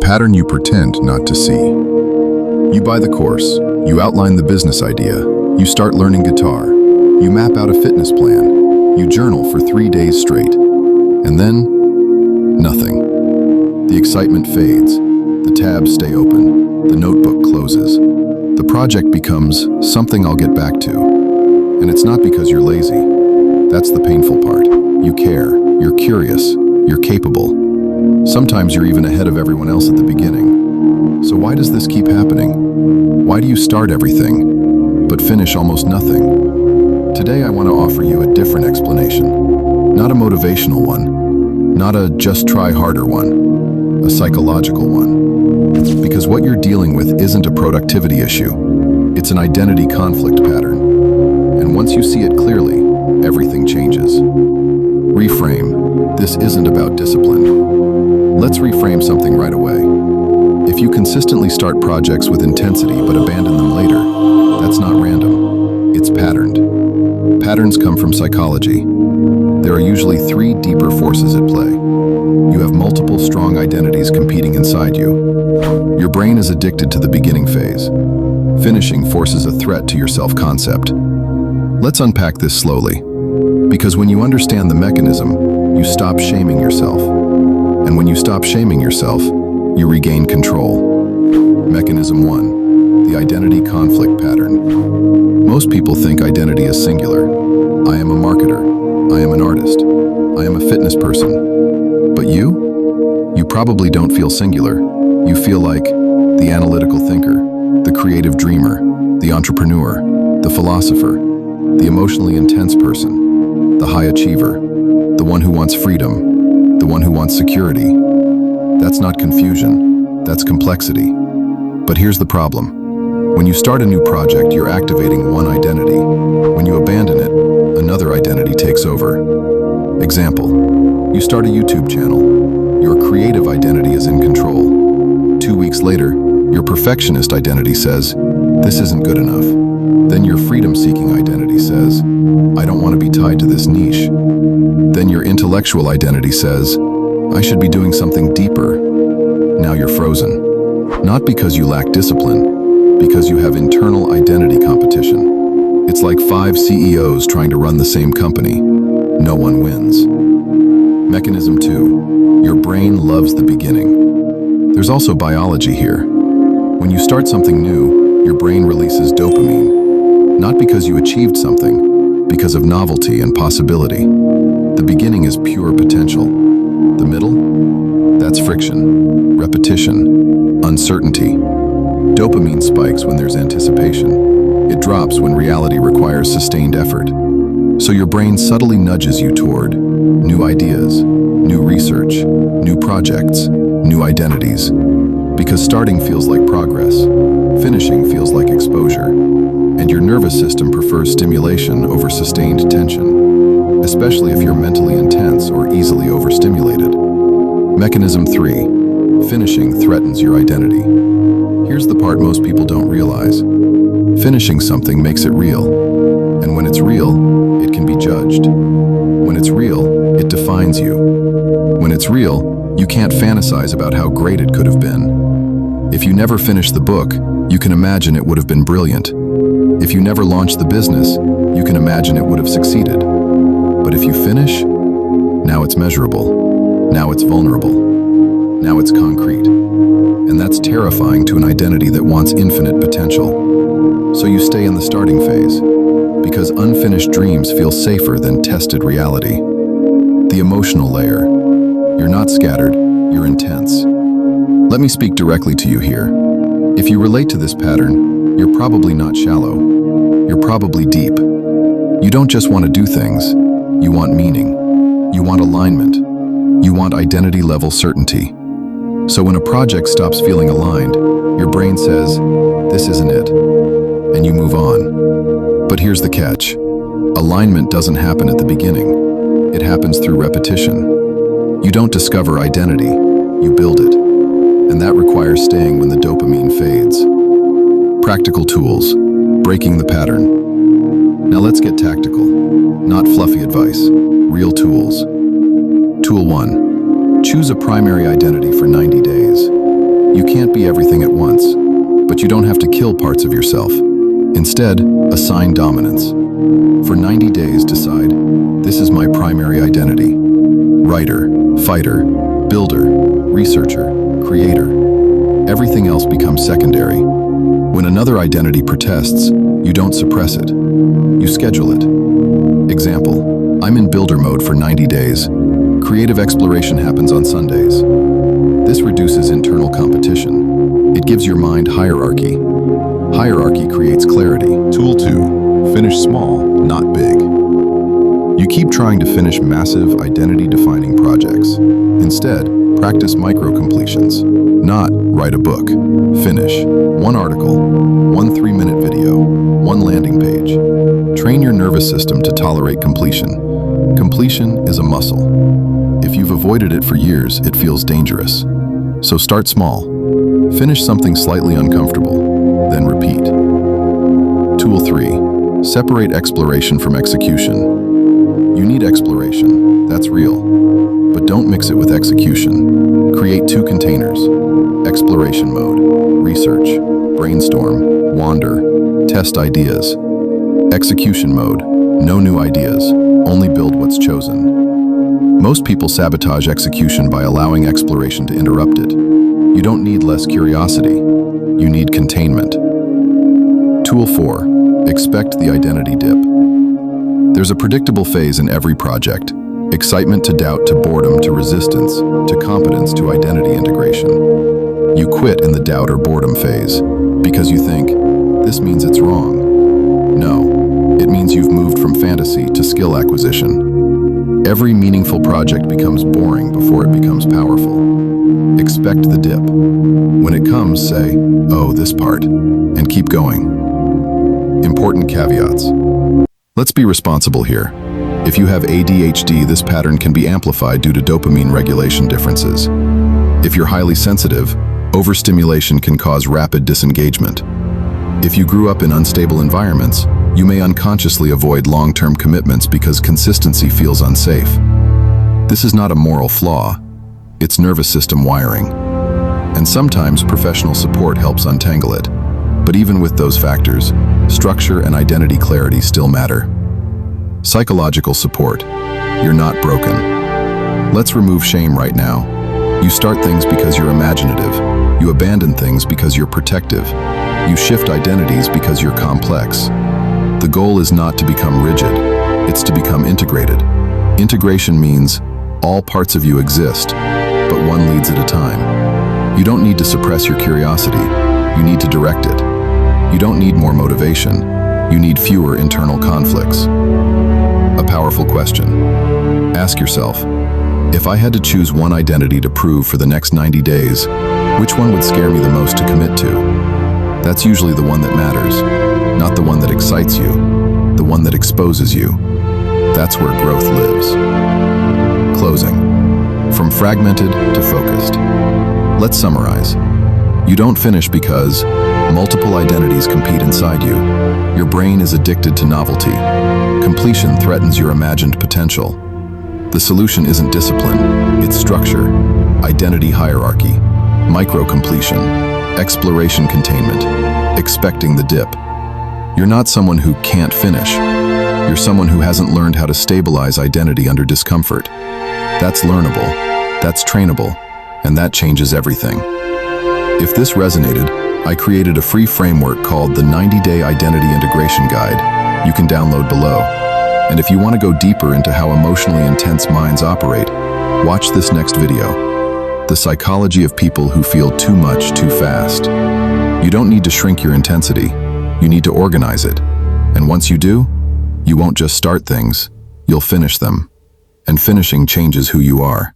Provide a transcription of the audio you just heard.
pattern you pretend not to see. You buy the course, you outline the business idea, you start learning guitar, you map out a fitness plan, you journal for 3 days straight, and then nothing. The excitement fades, the tabs stay open, the notebook closes. The project becomes something I'll get back to. And it's not because you're lazy. That's the painful part. You care, you're curious, you're capable. Sometimes you're even ahead of everyone else at the beginning. So why does this keep happening? Why do you start everything, but finish almost nothing? Today I want to offer you a different explanation. Not a motivational one, not a just try harder one, a psychological one. Because what you're dealing with isn't a productivity issue. It's an identity conflict pattern. And once you see it clearly, everything changes. Reframe. This isn't about discipline. Let's reframe something right away. If you consistently start projects with intensity but abandon them later, that's not random. It's patterned. Patterns come from psychology. There are usually 3 deeper forces at play. You have multiple strong identities competing inside you. Your brain is addicted to the beginning phase. Finishing forces a threat to your self-concept. Let's unpack this slowly. Because when you understand the mechanism, you stop shaming yourself. And when you stop shaming yourself, you regain control. Mechanism 1, the identity conflict pattern. Most people think identity is singular. I am a marketer. I am an artist. I am a fitness person. But you? You probably don't feel singular. You feel like the analytical thinker, the creative dreamer, the entrepreneur, the philosopher, the emotionally intense person, the high achiever, the one who wants freedom, the one who wants security. That's not confusion, that's complexity. But here's the problem. When you start a new project, you're activating one identity. When you abandon it, another identity takes over. Example, you start a YouTube channel. Your creative identity is in control. 2 weeks later, your perfectionist identity says, this isn't good enough. Then your freedom-seeking identity says, I don't want to be tied to this niche. Then your intellectual identity says, I should be doing something deeper. Now you're frozen. Not because you lack discipline, because you have internal identity competition. It's like 5 CEOs trying to run the same company. No one wins. Mechanism 2, your brain loves the beginning. There's also biology here. When you start something new, your brain releases dopamine. Not because you achieved something, because of novelty and possibility. The beginning is pure potential. The middle? That's friction, repetition, uncertainty. Dopamine spikes when there's anticipation. It drops when reality requires sustained effort. So your brain subtly nudges you toward new ideas, new research, new projects, new identities. Because starting feels like progress, finishing feels like exposure, and your nervous system prefers stimulation over sustained tension, especially if you're mentally intense or easily overstimulated. Mechanism 3, finishing threatens your identity. Here's the part most people don't realize. Finishing something makes it real, and when it's real, it can be judged. When it's real, it defines you. When it's real, you can't fantasize about how great it could have been. If you never finish the book, you can imagine it would have been brilliant. If you never launched the business, you can imagine it would have succeeded. But if you finish, now it's measurable. Now it's vulnerable. Now it's concrete. And that's terrifying to an identity that wants infinite potential. So you stay in the starting phase, because unfinished dreams feel safer than tested reality. The emotional layer. You're not scattered, you're intense. Let me speak directly to you here. If you relate to this pattern, you're probably not shallow. You're probably deep. You don't just want to do things. You want meaning. You want alignment. You want identity-level certainty. So when a project stops feeling aligned, your brain says, this isn't it, and you move on. But here's the catch. Alignment doesn't happen at the beginning. It happens through repetition. You don't discover identity, you build it. And that requires staying when the dopamine fades. Practical tools, breaking the pattern. Now let's get tactical. Not fluffy advice, real tools. Tool 1, choose a primary identity for 90 days. You can't be everything at once, but you don't have to kill parts of yourself. Instead, assign dominance. For 90 days, decide, this is my primary identity. Writer, fighter, builder, researcher, creator. Everything else becomes secondary. When another identity protests, you don't suppress it. You schedule it. Example, I'm in builder mode for 90 days. Creative exploration happens on Sundays. This reduces internal competition. It gives your mind hierarchy. Hierarchy creates clarity. Tool 2. Finish small, not big. You keep trying to finish massive, identity-defining projects. Instead, practice micro-completions. Not write a book. Finish one article, one 3-minute video, one landing page. Train your nervous system to tolerate completion. Completion is a muscle. If you've avoided it for years, it feels dangerous. So start small. Finish something slightly uncomfortable, then repeat. Tool 3. Separate exploration from execution. You need exploration, that's real. But don't mix it with execution. Create 2 containers. Exploration mode, research, brainstorm, wander, test ideas. Execution mode, no new ideas, only build what's chosen. Most people sabotage execution by allowing exploration to interrupt it. You don't need less curiosity, you need containment. Tool 4, expect the identity dip. There's a predictable phase in every project. Excitement to doubt to boredom to resistance to competence to identity integration. You quit in the doubt or boredom phase because you think, this means it's wrong. No, it means you've moved from fantasy to skill acquisition. Every meaningful project becomes boring before it becomes powerful. Expect the dip. When it comes, say, oh, this part, and keep going. Important caveats. Let's be responsible here. If you have ADHD, this pattern can be amplified due to dopamine regulation differences. If you're highly sensitive, overstimulation can cause rapid disengagement. If you grew up in unstable environments, you may unconsciously avoid long-term commitments because consistency feels unsafe. This is not a moral flaw, it's nervous system wiring. And sometimes professional support helps untangle it. But even with those factors, structure and identity clarity still matter. Psychological support. You're not broken. Let's remove shame right now. You start things because you're imaginative. You abandon things because you're protective. You shift identities because you're complex. The goal is not to become rigid, it's to become integrated. Integration means all parts of you exist, but one leads at a time. You don't need to suppress your curiosity, you need to direct it. You don't need more motivation, you need fewer internal conflicts. A powerful question. Ask yourself, if I had to choose one identity to prove for the next 90 days, which one would scare me the most to commit to? That's usually the one that matters, not the one that excites you, the one that exposes you. That's where growth lives. Closing. From fragmented to focused. Let's summarize. You don't finish because multiple identities compete inside you. Your brain is addicted to novelty. Completion threatens your imagined potential. The solution isn't discipline, it's structure, identity hierarchy, micro-completion, exploration containment, expecting the dip. You're not someone who can't finish. You're someone who hasn't learned how to stabilize identity under discomfort. That's learnable, that's trainable, and that changes everything. If this resonated, I created a free framework called the 90-Day Identity Integration Guide. You can download below. And if you want to go deeper into how emotionally intense minds operate, watch this next video. The psychology of people who feel too much too fast. You don't need to shrink your intensity, you need to organize it. And once you do, you won't just start things, you'll finish them. And finishing changes who you are.